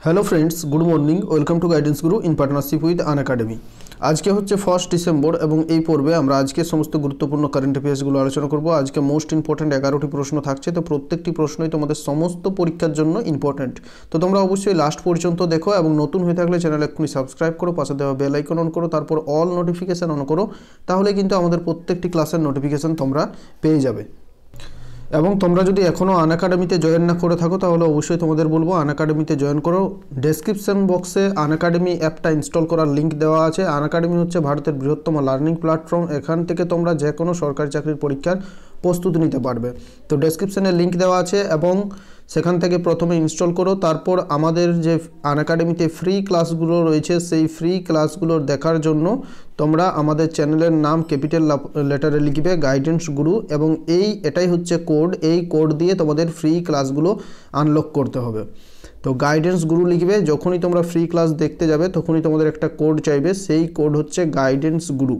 Hello friends, good morning. Welcome to guidance Guru in partnership with Unacademy. আজকে হচ্ছে 1 December এবং এই পর্বে আমরা আজকে সমস্ত গুরুত্বপূর্ণ কারেন্ট অ্যাফেয়ার্সগুলো আলোচনা করব। আজকে মোস্ট ইম্পর্ট্যান্ট 11টি প্রশ্ন থাকছে, তো প্রত্যেকটি প্রশ্নই তোমাদের সমস্ত পরীক্ষার জন্য ইম্পর্ট্যান্ট। তো তোমরা অবশ্যই লাস্ট পর্যন্ত দেখো এবং নতুন হয়ে থাকলে চ্যানেল এক্ষুনি সাবস্ক্রাইব করো, পাশে দেওয়া বেল আইকন অন করো, তারপর অল নোটিফিকেশান অন করো। তাহলে কিন্তু আমাদের প্রত্যেকটি ক্লাসের নোটিফিকেশান তোমরা পেয়ে যাবে। এবং তোমরা যদি এখনও আনএকাডেমিতে জয়েন না করে থাকো তাহলে অবশ্যই তোমাদের বলবো আনএকাডেমিতে জয়েন করো। ডেসক্রিপশন বক্সে আনএকাডেমি অ্যাপটা ইনস্টল করার লিঙ্ক দেওয়া আছে। আনএকাডেমি হচ্ছে ভারতের বৃহত্তম লার্নিং প্ল্যাটফর্ম। এখান থেকে তোমরা যে কোনো সরকারি চাকরির পরীক্ষার প্রস্তুতি নিতে পারবে। তো ডেসক্রিপশনে লিঙ্ক দেওয়া আছে এবং সেখান থেকে প্রথমে ইনস্টল করো। তারপর আমাদের যে আনএকাডেমিতে ফ্রি ক্লাসগুলো রয়েছে সেই ফ্রি ক্লাসগুলো দেখার জন্য তোমরা আমাদের চ্যানেলের নাম ক্যাপিটাল লেটারে লিখবে গাইডেন্স গুরু, এবং এটাই হচ্ছে কোড। এই কোড দিয়ে তোমাদের ফ্রি ক্লাসগুলো আনলক করতে হবে। তো গাইডেন্স গুরু লিখবে। যখনই তোমরা ফ্রি ক্লাস দেখতে যাবে তখনই তোমাদের একটা কোড চাইবে, সেই কোড হচ্ছে গাইডেন্স গুরু।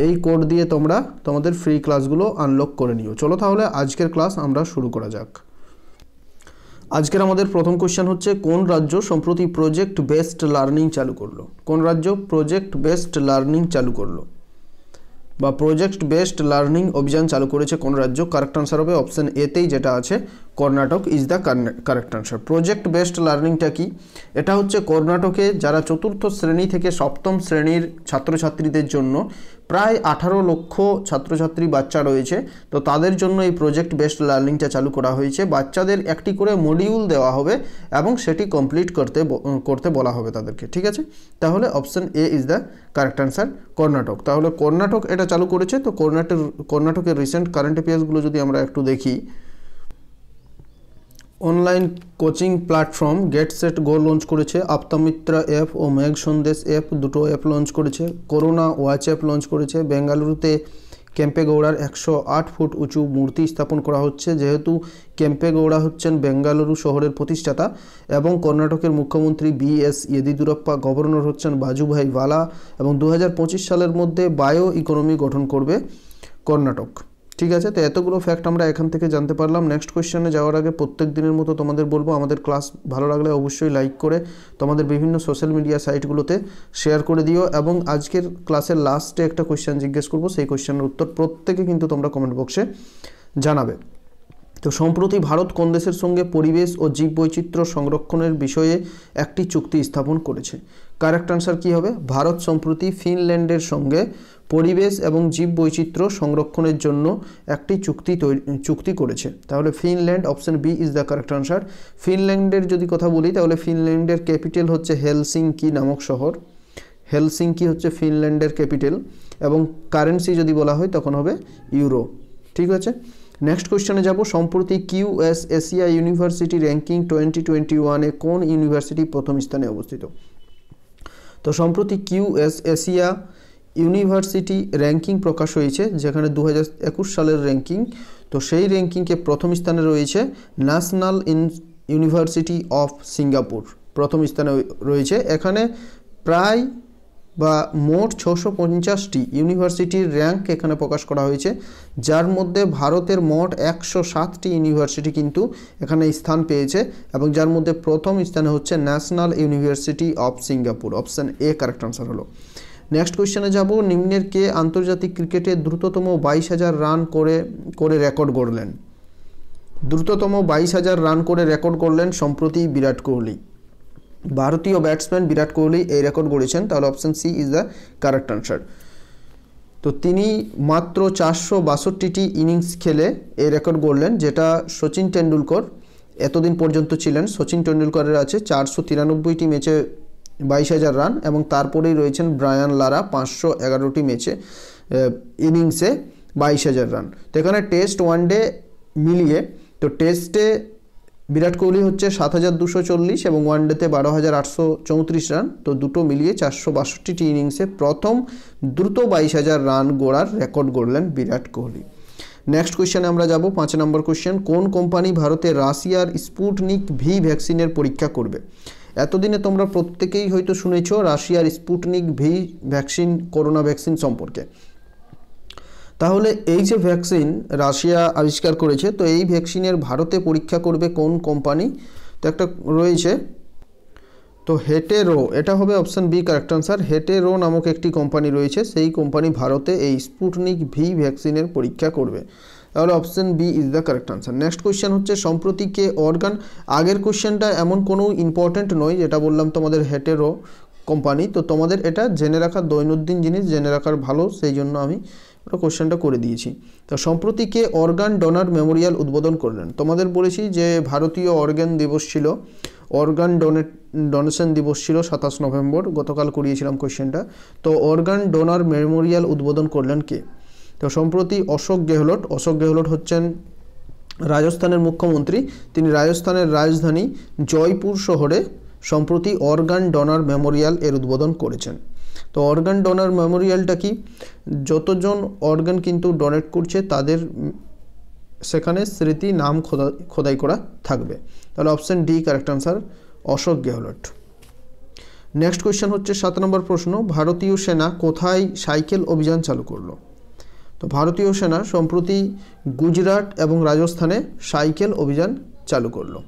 এই কোড দিয়ে তোমরা তোমাদের ফ্রি ক্লাসগুলো আনলক করে নিও। চলো তাহলে আজকের ক্লাস আমরা শুরু করা যাক। আজকের আমাদের প্রথম কোশ্চেন হচ্ছে, কোন রাজ্য সম্প্রতি প্রজেক্ট বেসড লার্নিং চালু করলো? কোন রাজ্য প্রজেক্ট বেসড লার্নিং চালু করলো বা প্রজেক্ট বেসড লার্নিং অভিযান চালু করেছে কোন রাজ্য? কারেক্ট আনসার হবে অপশন এতেই যেটা আছে, Karnataka is the correct answer. Project based লার্নিংটা কি? এটা হচ্ছে কর্ণাটকে যারা চতুর্থ শ্রেণী থেকে সপ্তম শ্রেণীর ছাত্রছাত্রীদের জন্য প্রায় 18 লক্ষ ছাত্রছাত্রী বাচ্চা রয়েছে, তো তাদের জন্য এই প্রজেক্ট বেসড লার্নিংটা চালু করা হয়েছে। বাচ্চাদের একটি করে মডিউল দেওয়া হবে এবং সেটি কমপ্লিট করতে বলা হবে তাদেরকে, ঠিক আছে? তাহলে option A is the correct answer, Karnataka. তাহলে কর্ণাটক এটা চালু করেছে। তো কর্ণাটকের রিসেন্ট কারেন্ট অ্যাফেয়ার্সগুলো যদি আমরা একটু দেখি, online coaching platform get set go launch করেছে, আপ্তামিত্রা অ্যাপ ও মেঘ সন্দেশ অ্যাপ দুটো অ্যাপ লঞ্চ করেছে, করোনা ওয়াচ অ্যাপ লঞ্চ করেছে। বেঙ্গালুরুতে কেম্পেগৌড়ার 108 ফুট উঁচু মূর্তি স্থাপন করা হচ্ছে, যেহেতু কেম্পেগৌড়া হচ্ছেন বেঙ্গালুরু শহরের প্রতিষ্ঠাতা এবং কর্ণাটকের মুখ্যমন্ত্রী বিএস ইয়েদিদুরাপ্পা, গভর্নর হচ্ছেন বাজুভাই ভালা, এবং 2025 সালের মধ্যে বায়ো ইকোনমি গঠন করবে কর্ণাটক, ঠিক আছে? তো এতগুলো ফ্যাক্ট আমরা এখান থেকে জানতে পারলাম। নেক্সট কোয়েশ্চেনে যাওয়ার আগে প্রত্যেক দিনের মতো তোমাদের বলবো আমাদের ক্লাস ভালো লাগলে অবশ্যই লাইক করে তোমাদের বিভিন্ন সোশ্যাল মিডিয়া সাইটগুলোতে শেয়ার করে দিও, এবং আজকের ক্লাসের লাস্টে একটা কোয়েশ্চেন জিজ্ঞেস করবো, সেই কোয়েশ্চেনের উত্তর প্রত্যেকে কিন্তু তোমরা কমেন্ট বক্সে জানাবে। তো সম্প্রতি ভারত কোন দেশের সঙ্গে পরিবেশ ও জীববৈচিত্র্য সংরক্ষণের বিষয়ে একটি চুক্তি স্থাপন করেছে? কারেক্ট আনসার কী হবে? ভারত সম্প্রতি ফিনল্যান্ডের সঙ্গে পরিবেশ এবং জীববৈচিত্র্য সংরক্ষণের জন্য একটি চুক্তি করেছে। তাহলে Finland, option B is the correct answer. ফিনল্যান্ডের যদি কথা বলি তাহলে ফিনল্যান্ডের ক্যাপিটাল হচ্ছে হেলসিঙ্কি নামক শহর। হেলসিঙ্কি হচ্ছে ফিনল্যান্ডের ক্যাপিটাল, এবং কারেন্সি যদি বলা হয় তখন হবে ইউরো, ঠিক আছে? নেক্সট কোয়েশ্চেনে যাব। সম্প্রতি কিউএস এশিয়া ইউনিভার্সিটি র্যাঙ্কিং 2021-এ কোন ইউনিভার্সিটি প্রথম স্থানে অবস্থিত? তো সম্প্রতি কিউএস এশিয়া ইউনিভার্সিটি র্যাঙ্কিং প্রকাশ হয়েছে, যেখানে 2021 সালের র্যাঙ্কিং। তো সেই র্যাঙ্কিংকে প্রথম স্থানে রয়েছে ন্যাশনাল ইউনিভার্সিটি অফ সিঙ্গাপুর, প্রথম স্থানে রয়েছে। এখানে প্রায় বা মোট 650টি ইউনিভার্সিটির র্যাঙ্ক এখানে প্রকাশ করা হয়েছে, যার মধ্যে ভারতের মোট 107টি ইউনিভার্সিটি কিন্তু এখানে স্থান পেয়েছে, এবং যার মধ্যে প্রথম স্থানে হচ্ছে national university of Singapore. Option A correct answer হলো। নেক্সট কোয়েশ্চেনে যাব। নিম্নের কে আন্তর্জাতিক ক্রিকেটে দ্রুততম 22,000 রান করে রেকর্ড গড়লেন? দ্রুততম 22,000 রান করে রেকর্ড গড়লেন সম্প্রতি বিরাট কোহলি। ভারতীয় ব্যাটসম্যান বিরাট কোহলি এই রেকর্ড গড়েছেন। তাহলে option C is the correct answer. তো তিনি মাত্র 462টি ইনিংস খেলে এই রেকর্ড গড়লেন, যেটা সচিন টেন্ডুলকর এতদিন পর্যন্ত ছিলেন। সচিন টেন্ডুলকরের আছে 493টি ম্যাচে 22,000 রান, এবং তারপরেই রয়েছেন ব্রায়ান লারা 511টি ম্যাচে ইনিংসে 22,000 রান। তো এখানে টেস্ট ওয়ানডে মিলিয়ে, তো টেস্টে বিরাট কোহলি হচ্ছে 7,240 এবং ওয়ানডেতে 12,834 রান, তো দুটো মিলিয়ে 462টি ইনিংসে প্রথম দ্রুত 22,000 রান গড়ার রেকর্ড গড়লেন বিরাট কোহলি। নেক্সট কোয়েশ্চেনে আমরা যাব 5 নম্বর কোয়েশ্চেন। কোন কোম্পানি ভারতে রাশিয়ার স্পুটনিক ভি ভ্যাকসিনের পরীক্ষা করবে? এতদিনে তোমরা প্রত্যেকেই হয়তো শুনেছ রাশিয়ার Sputnik V vaccine, corona vaccine সম্পর্কে। তাহলে এই যে ভ্যাকসিন রাশিয়া আবিষ্কার করেছে, তো এই ভ্যাকসিনের ভারতে পরীক্ষা করবে কোন কোম্পানি? তো একটা রয়েছে তো হেটেরো, এটা হবে option B correct answer. Hetero নামক একটি কোম্পানি রয়েছে, সেই কোম্পানি ভারতে এই স্পুটনিক ভি ভ্যাকসিনের পরীক্ষা করবে। তাহলে option B is the correct answer. Next question হচ্ছে সম্প্রতি কে অর্গান, আগের কোয়েশ্চেনটা এমন কোনো ইম্পর্টেন্ট নয়, যেটা বললাম তোমাদের হেটেরো কোম্পানি, তো তোমাদের এটা জেনে রাখার দৈনন্দিন জিনিস, জেনে রাখার ভালো, সেই জন্য আমি ওটা কোয়েশ্চেনটা করে দিয়েছি। তো সম্প্রতি কে অর্গান ডোনার মেমোরিয়াল উদ্বোধন করলেন? তোমাদের বলেছি যে ভারতীয় অর্গান দিবস ছিল, অর্গান ডোনেশন দিবস ছিল 27 নভেম্বর, গতকাল করিয়েছিলাম কোয়েশ্চেনটা। তো অর্গান ডোনার মেমোরিয়াল উদ্বোধন করলেন কে? তো সম্প্রতি অশোক গেহলোট হচ্ছেন রাজস্থানের মুখ্যমন্ত্রী, তিনি রাজস্থানের রাজধানী জয়পুর শহরে সম্প্রতি অর্গান ডোনার মেমোরিয়াল এর উদ্বোধন করেছেন। তো অর্গান ডোনার মেমোরিয়ালটা কি? যতজন অর্গান কিন্তু ডোনেট করছে তাদের সেখানে স্মৃতি নাম খোদাই করা থাকবে। তাহলে option D correct answer, Ashok Gehlot. Next question হচ্ছে 7 নম্বর প্রশ্ন, ভারতীয় সেনা কোথায় সাইকেল অভিযান চালু করলো? তো ভারতীয় সেনা সম্প্রতি গুজরাট এবং রাজস্থানে সাইকেল অভিযান চালু করলো।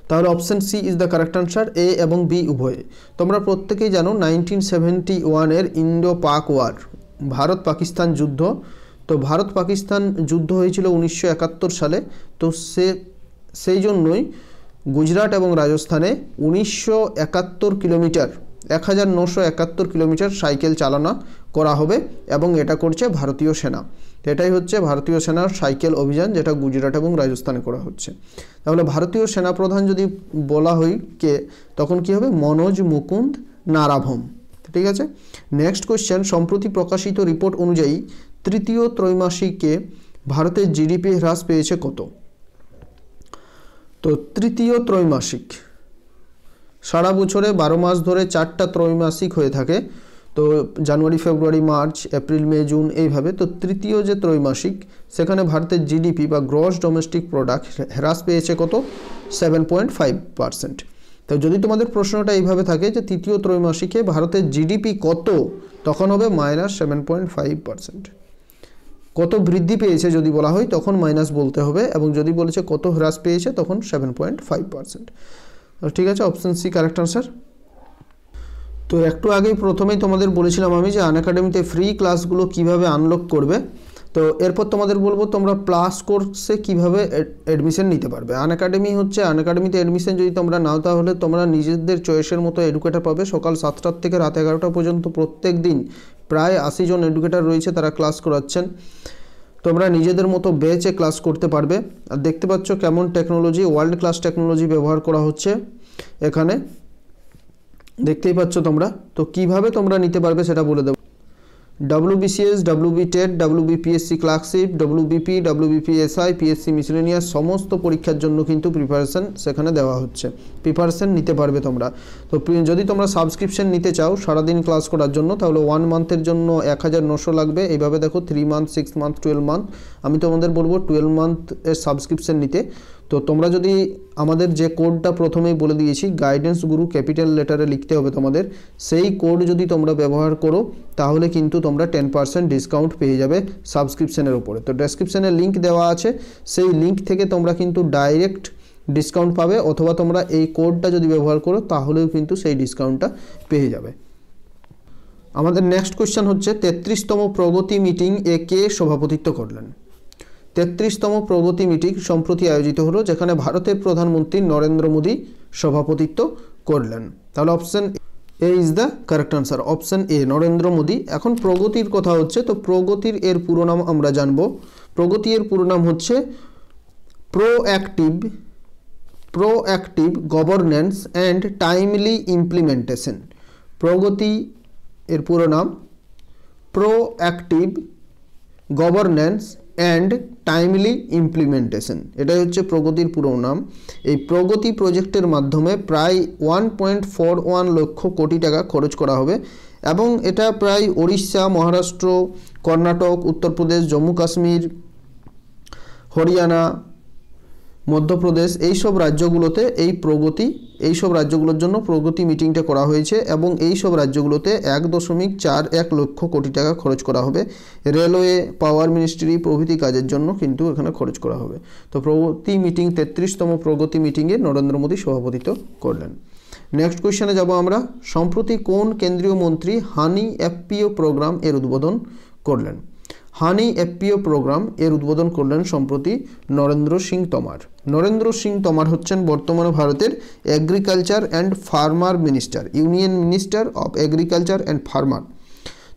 তাহলে option C is the correct answer, A এবং বি উভয়ে। তোমরা প্রত্যেকেই জানো 1971 ইন্ডো পাক ওয়ার, ভারত পাকিস্তান যুদ্ধ। তো ভারত পাকিস্তান যুদ্ধ হয়েছিল 1971 সালে। তো সেই জন্যই গুজরাট এবং রাজস্থানে 1971 কিলোমিটার 1971 কিলোমিটার সাইকেল চালনা করা হবে, এবং এটা করছে ভারতীয় সেনা। এটাই হচ্ছে ভারতীয় সেনার সাইকেল অভিযান, যেটা গুজরাট এবং রাজস্থানে করা হচ্ছে। তাহলে ভারতীয় সেনাপ্রধান যদি বলা হয় কে, তখন কি হবে? মনোজ মুকুন্দ নারাভম। ঠিক আছে। নেক্সট কোয়েশ্চেন, সম্প্রতি প্রকাশিত রিপোর্ট অনুযায়ী তৃতীয় ত্রৈমাসিকে ভারতের জিডিপি হ্রাস পেয়েছে কত? তো তৃতীয় ত্রৈমাসিক, সারা বছরে 12 মাস ধরে 4টা ত্রৈমাসিক হয়ে থাকে, তো জানুয়ারি, ফেব্রুয়ারি, মার্চ, এপ্রিল, মে, জুন, এইভাবে। তো তৃতীয় যে ত্রৈমাসিক, সেখানে ভারতের জিডিপি বা গ্রস ডোমেস্টিক প্রোডাক্ট হ্রাস পেয়েছে কত? 7.5%। তো যদি তোমাদের প্রশ্নটা এইভাবে থাকে যে তৃতীয় ত্রৈমাসিকে ভারতের জিডিপি কত, তখন হবে -7.5%। কত বৃদ্ধি পেয়েছে যদি বলা হয় তখন মাইনাস বলতে হবে, এবং যদি বলেছে কত হ্রাস পেয়েছে তখন 7.5%। ঠিক আছে, অপশন সি কারেক্ট আনসার। তো একটু আগেই প্রথমেই তোমাদের বলেছিলাম আমি যে আনএকাডেমিতে ফ্রি ক্লাসগুলো কিভাবে আনলক করবে। তো এরপর তোমাদের বলবো তোমরা প্লাস কোর্সে কিভাবে অ্যাডমিশন নিতে পারবে। আনএকাডেমিতে অ্যাডমিশন যদি তোমরা নাও, তাহলে তোমরা নিজেদের চয়েসের মতো এডুকেটর পাবে। সকাল 7টা থেকে রাত 11টা পর্যন্ত প্রত্যেক দিন প্রায় 80 জন এডুকেটর রয়েছে, তারা ক্লাস করাচ্ছেন। তোমরা নিজেদের মতো বেচে ক্লাস করতে পারবে। আর দেখতে পাচ্ছ কেমন টেকনোলজি, ওয়ার্ল্ড ক্লাস টেকনোলজি ব্যবহার করা হচ্ছে এখানে, দেখতেই পাচ্ছ তোমরা। তো কিভাবে তোমরা নিতে পারবে সেটা বলে দেবো। WBCS, WB TET, WBPSC clerkship, WBP, WBPSI, PSC miscellaneous সমস্ত পরীক্ষার জন্য কিন্তু প্রিপারেশন সেখানে দেওয়া হচ্ছে, প্রিপারেশন নিতে পারবে তোমরা। তো যদি তোমরা সাবস্ক্রিপশন নিতে চাও সারাদিন ক্লাস করার জন্য, তাহলে 1 মান্থের জন্য 1900 লাগবে। এইভাবে দেখো 3 মান্থ, 6 মান্থ, 12 মান্থ। আমি তোমাদের বলবো 12 মান্থের সাবস্ক্রিপশন নিতে। তো তোমরা যদি আমাদের যে কোডটা প্রথমেই বলে দিয়েছি, গাইডেন্স গুরু ক্যাপিটাল লেটারে লিখতে হবে তোমাদের, সেই কোড যদি তোমরা ব্যবহার করো তাহলে কিন্তু তোমরা 10% ডিসকাউন্ট পেয়ে যাবে সাবস্ক্রিপশনের উপরে। তো ডেসক্রিপশনে লিঙ্ক দেওয়া আছে, সেই লিঙ্ক থেকে তোমরা কিন্তু ডাইরেক্ট ডিসকাউন্ট পাবে, অথবা তোমরা এই কোডটা যদি ব্যবহার করো তাহলেও কিন্তু সেই ডিসকাউন্টটা পেয়ে যাবে। আমাদের নেক্সট কোয়েশ্চেন হচ্ছে 33তম প্রগতি মিটিং এ কে সভাপতিত্ব করলেন? 33তম প্রগতি মিটিং সম্প্রতি আয়োজিত হলো, যেখানে ভারতের প্রধানমন্ত্রী নরেন্দ্র মোদী সভাপতিত্ব করলেন। তাহলে option A is the correct answer, option A Narendra Modi. এখন প্রগতির কথা হচ্ছে, তো প্রগতির এর পুরো নাম আমরা জানব। প্রগতি এর পুরো নাম হচ্ছে proactive governance and timely implementation. প্রগতি এর পুরো নাম proactive governance and timely implementation, এটাই হচ্ছে প্রগতির পুরো নাম। এই প্রগতি প্রজেক্টের মাধ্যমে প্রায় 1.41 লক্ষ কোটি টাকা খরচ করা হবে, এবং এটা প্রায় ওড়িশা, মহারাষ্ট্র, কর্ণাটক, উত্তরপ্রদেশ, জম্মু কাশ্মীর, হরিয়ানা, মধ্যপ্রদেশ, এই সব রাজ্যগুলোতে এই প্রগতি এই সব রাজ্যগুলোর জন্য প্রগতি মিটিংটা করা হয়েছে এবং এই সব রাজ্যগুলোতে 1.41 লক্ষ কোটি টাকা খরচ করা হবে। রেলওয়ে, পাওয়ার মিনিস্ট্রি প্রভৃতি কাজের জন্য কিন্তু এখানে খরচ করা হবে। তো প্রগতি মিটিং 33তম প্রগতি মিটিংয়ে নরেন্দ্র মোদী সভাপতিত্ব করলেন। নেক্সট কোয়েশ্চেনে যাব আমরা। সম্প্রতি কোন কেন্দ্রীয় মন্ত্রী হানি এফপিও প্রোগ্রাম এর উদ্বোধন করলেন? হানি এফপিও প্রোগ্রাম এর উদ্বোধন করলেন সম্প্রতি নরেন্দ্র সিং তোমার। নরেন্দ্র সিং তোমার হচ্ছেন বর্তমানে ভারতের agriculture and farmer minister, union minister of agriculture and farmer.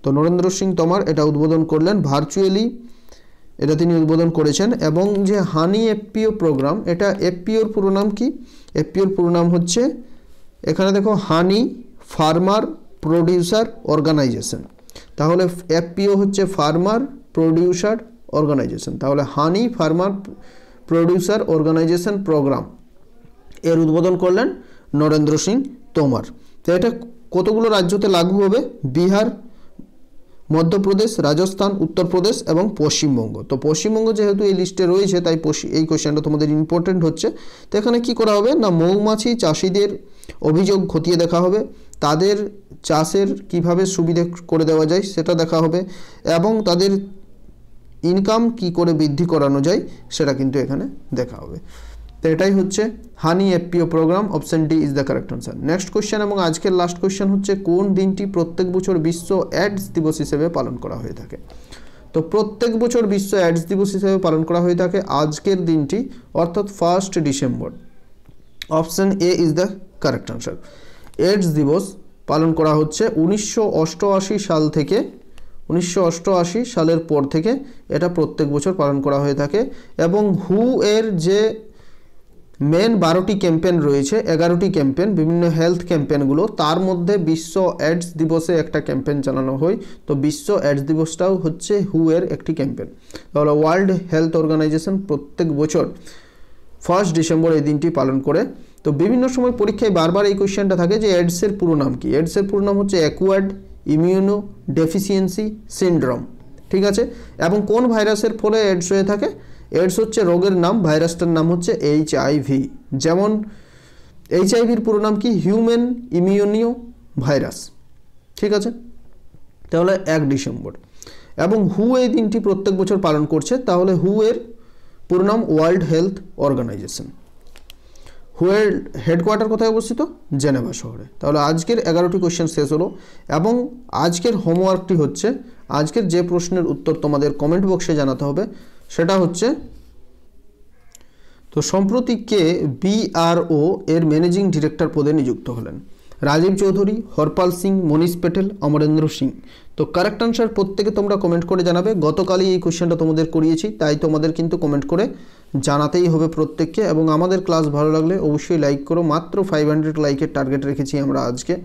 তো নরেন্দ্র সিং তোমার এটা উদ্বোধন করলেন ভার্চুয়ালি, এটা তিনি উদ্বোধন করেছেন। এবং যে হানি এফপিও প্রোগ্রাম, এটা এফপিওর পুরো নাম কি? এফপিওর পুরো নাম হচ্ছে, এখানে দেখো, হানি ফার্মার প্রডিউসার অর্গানাইজেশন। তাহলে এফপিও হচ্ছে ফার্মার প্রডিউসার অর্গানাইজেশন, তাহলে হানি ফার্মার প্রডিউসার অর্গানাইজেশন প্রোগ্রাম এর উদ্বোধন করলেন নরেন্দ্র সিং তোমার। তো এটা কতগুলো রাজ্যতে লাগু হবে? বিহার, মধ্যপ্রদেশ, রাজস্থান, উত্তরপ্রদেশ এবং পশ্চিমবঙ্গ। তো পশ্চিমবঙ্গ যেহেতু এই লিস্টে রয়েছে, তাই এই কোয়েশ্চেনটা তোমাদের ইম্পর্টেন্ট হচ্ছে। তো এখানে কী করা হবে না, মৌমাছি চাষিদের অভিযোগ খতিয়ে দেখা হবে, তাদের চাষের কিভাবে সুবিধা করে দেওয়া যায় সেটা দেখা হবে, এবং তাদের ইনকাম কি করে বৃদ্ধি করানো যায় সেটা কিন্তু এখানে দেখা হবে। তো এটাই হচ্ছে honey FPO program. Option D is the correct answer. Next question এবং আজকের লাস্ট কোয়েশ্চেন হচ্ছে, কোন দিনটি প্রত্যেক বছর বিশ্ব এডস দিবস হিসেবে পালন করা হয়ে থাকে? তো প্রত্যেক বছর বিশ্ব এডস দিবস হিসেবে পালন করা হয়ে থাকে আজকের দিনটি, অর্থাৎ 1 December. Option A is the correct answer. AIDS দিবস পালন করা হচ্ছে 1988 সাল থেকে, 1988 সালের পর থেকে এটা প্রত্যেক বছর পালন করা হয়ে থাকে। এবং হু এর যে মেন 12টি ক্যাম্পেইন রয়েছে, 11টি ক্যাম্পেইন, বিভিন্ন হেলথ ক্যাম্পেইনগুলো, তার মধ্যে বিশ্ব এডস দিবসে একটা ক্যাম্পেইন চালানো হয়। তো বিশ্ব এডস দিবসটাও হচ্ছে হু এর একটি ক্যাম্পেইন। তাহলে ওয়ার্ল্ড হেলথ অর্গানাইজেশন প্রত্যেক বছর 1 ডিসেম্বর এই দিনটি পালন করে। তো বিভিন্ন সময় পরীক্ষায় বারবার এই কোয়েশ্চেনটা থাকে যে এডসের পুরো নাম কি? এডসের পুরো নাম হচ্ছে অ্যাকুয়ার্ড ইমিউনো ডেফিসিয়েন্সি সিনড্রোম, ঠিক আছে? এবং কোন ভাইরাসের ফলে এডস হয়ে থাকে? এডস হচ্ছে রোগের নাম, ভাইরাসটার নাম হচ্ছে এইচআইভি। যেমন এইচআইভির পুরো নাম কি? হিউম্যান ইমিউনিও ভাইরাস, ঠিক আছে? তাহলে 1 ডিসেম্বর। এবং হু এই দিনটি প্রত্যেক বছর পালন করছে, তাহলে হু এর পুরো নাম ওয়ার্ল্ড হেলথ অর্গানাইজেশন। হু এর হেডকোয়ার্টার কোথায় অবস্থিত? জেনেভা শহরে। তাহলে আজকের 11টি কোয়েশ্চেন শেষ হলো। এবং আজকের হোমওয়ার্কটি হচ্ছে, আজকের যে প্রশ্নের উত্তর তোমাদের কমেন্ট বক্সে জানাতে হবে সেটা হচ্ছে, তো সম্প্রতি কে বিআরও এর ম্যানেজিং ডিরেক্টর পদে নিযুক্ত হলেন? রাজীব চৌধুরী, হরপাল সিং, মনীষ প্যাটেল, অমরেন্দ্র সিং। তো কারেক্ট আনসার প্রত্যেকে তোমরা কমেন্ট করে জানাবে। গতকালই এই কোয়েশ্চেনটা তোমাদের করিয়েছি, তাই তোমাদের কিন্তু কমেন্ট করে জানাতেই হবে প্রত্যেককে। এবং আমাদের ক্লাস ভালো লাগলে অবশ্যই লাইক করো। মাত্র 500 লাইকের টার্গেট রেখেছি আমরা আজকে।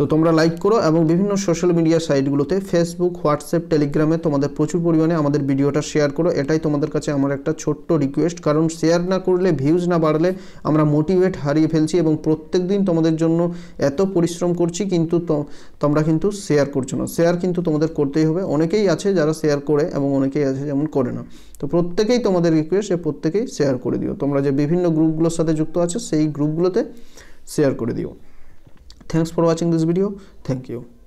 তো তোমরা লাইক করো এবং বিভিন্ন সোশ্যাল মিডিয়া সাইটগুলোতে, ফেসবুক, হোয়াটসঅ্যাপ, টেলিগ্রামে তোমাদের প্রচুর পরিমাণে আমাদের ভিডিওটা শেয়ার করো। এটাই তোমাদের কাছে আমার একটা ছোট্ট রিকোয়েস্ট, কারণ শেয়ার না করলে, ভিউজ না বাড়লে আমরা মোটিভেট হারিয়ে ফেলছি। এবং প্রত্যেক দিন তোমাদের জন্য এত পরিশ্রম করছি, কিন্তু তোমরা কিন্তু শেয়ার করছো না। শেয়ার কিন্তু তোমাদের করতেই হবে। অনেকেই আছে যারা শেয়ার করে এবং অনেকেই আছে যেমন করে না। তো প্রত্যেকেই তোমাদের রিকোয়েস্ট, প্রত্যেকেই শেয়ার করে দিও। তোমরা যে বিভিন্ন গ্রুপগুলোর সাথে যুক্ত আছো সেই গ্রুপগুলোতে শেয়ার করে দিও। Thanks for watching this video. Thank you.